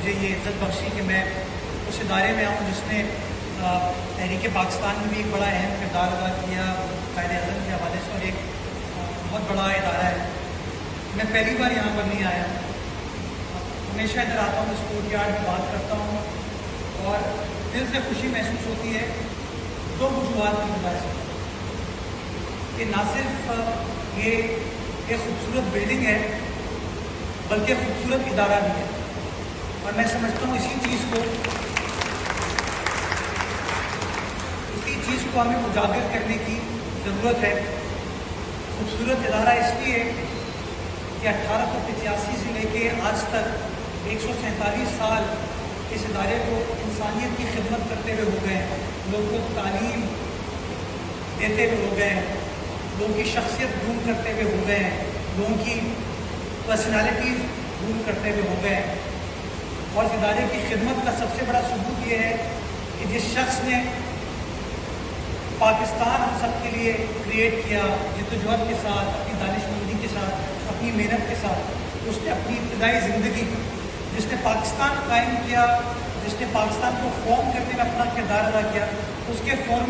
مجھے یہ عزت بخشی کہ میں اس ادارے میں آؤں جس نے تحریک پاکستان میں بھی ایک بڑا اہم کردار ادا کیا قائد اعظم کے حوالے سے، اور ایک بہت بڑا ادارہ ہے۔ میں پہلی بار یہاں پر نہیں آیا، ہمیشہ ادھر آتا ہوں، اس کورٹ یارڈ میں بات کرتا ہوں اور دل سے خوشی محسوس ہوتی ہے دو وجوہات کی وجہ سے کہ نہ صرف یہ ایک خوبصورت بلڈنگ ہے بلکہ خوبصورت ادارہ بھی ہے، اور میں سمجھتا ہوں اسی چیز کو ہمیں اجاگر کرنے کی ضرورت ہے۔ خوبصورت ادارہ اس لیے کہ 1885 سے لے کے آج تک 147 سال اس ادارے کو انسانیت کی خدمت کرتے ہوئے ہو گئے ہیں، لوگوں کو تعلیم دیتے ہوئے ہو گئے ہیں، لوگوں کی شخصیت گروم کرتے ہوئے ہو گئے ہیں، لوگوں کی پرسنالٹیز گروم کرتے ہوئے ہو گئے ہیں۔ اور اس ادارے کی خدمت کا سب سے بڑا ثبوت یہ ہے کہ جس شخص نے پاکستان ہم سب کے لیے کریٹ کیا، جدوجہد کے ساتھ، اپنی دانش مندی کے ساتھ، اپنی محنت کے ساتھ، اس نے اپنی ابتدائی زندگی، جس نے پاکستان قائم کیا، جس نے پاکستان کو فارم کرنے میں اپنا کردار ادا کیا، اس کے فارم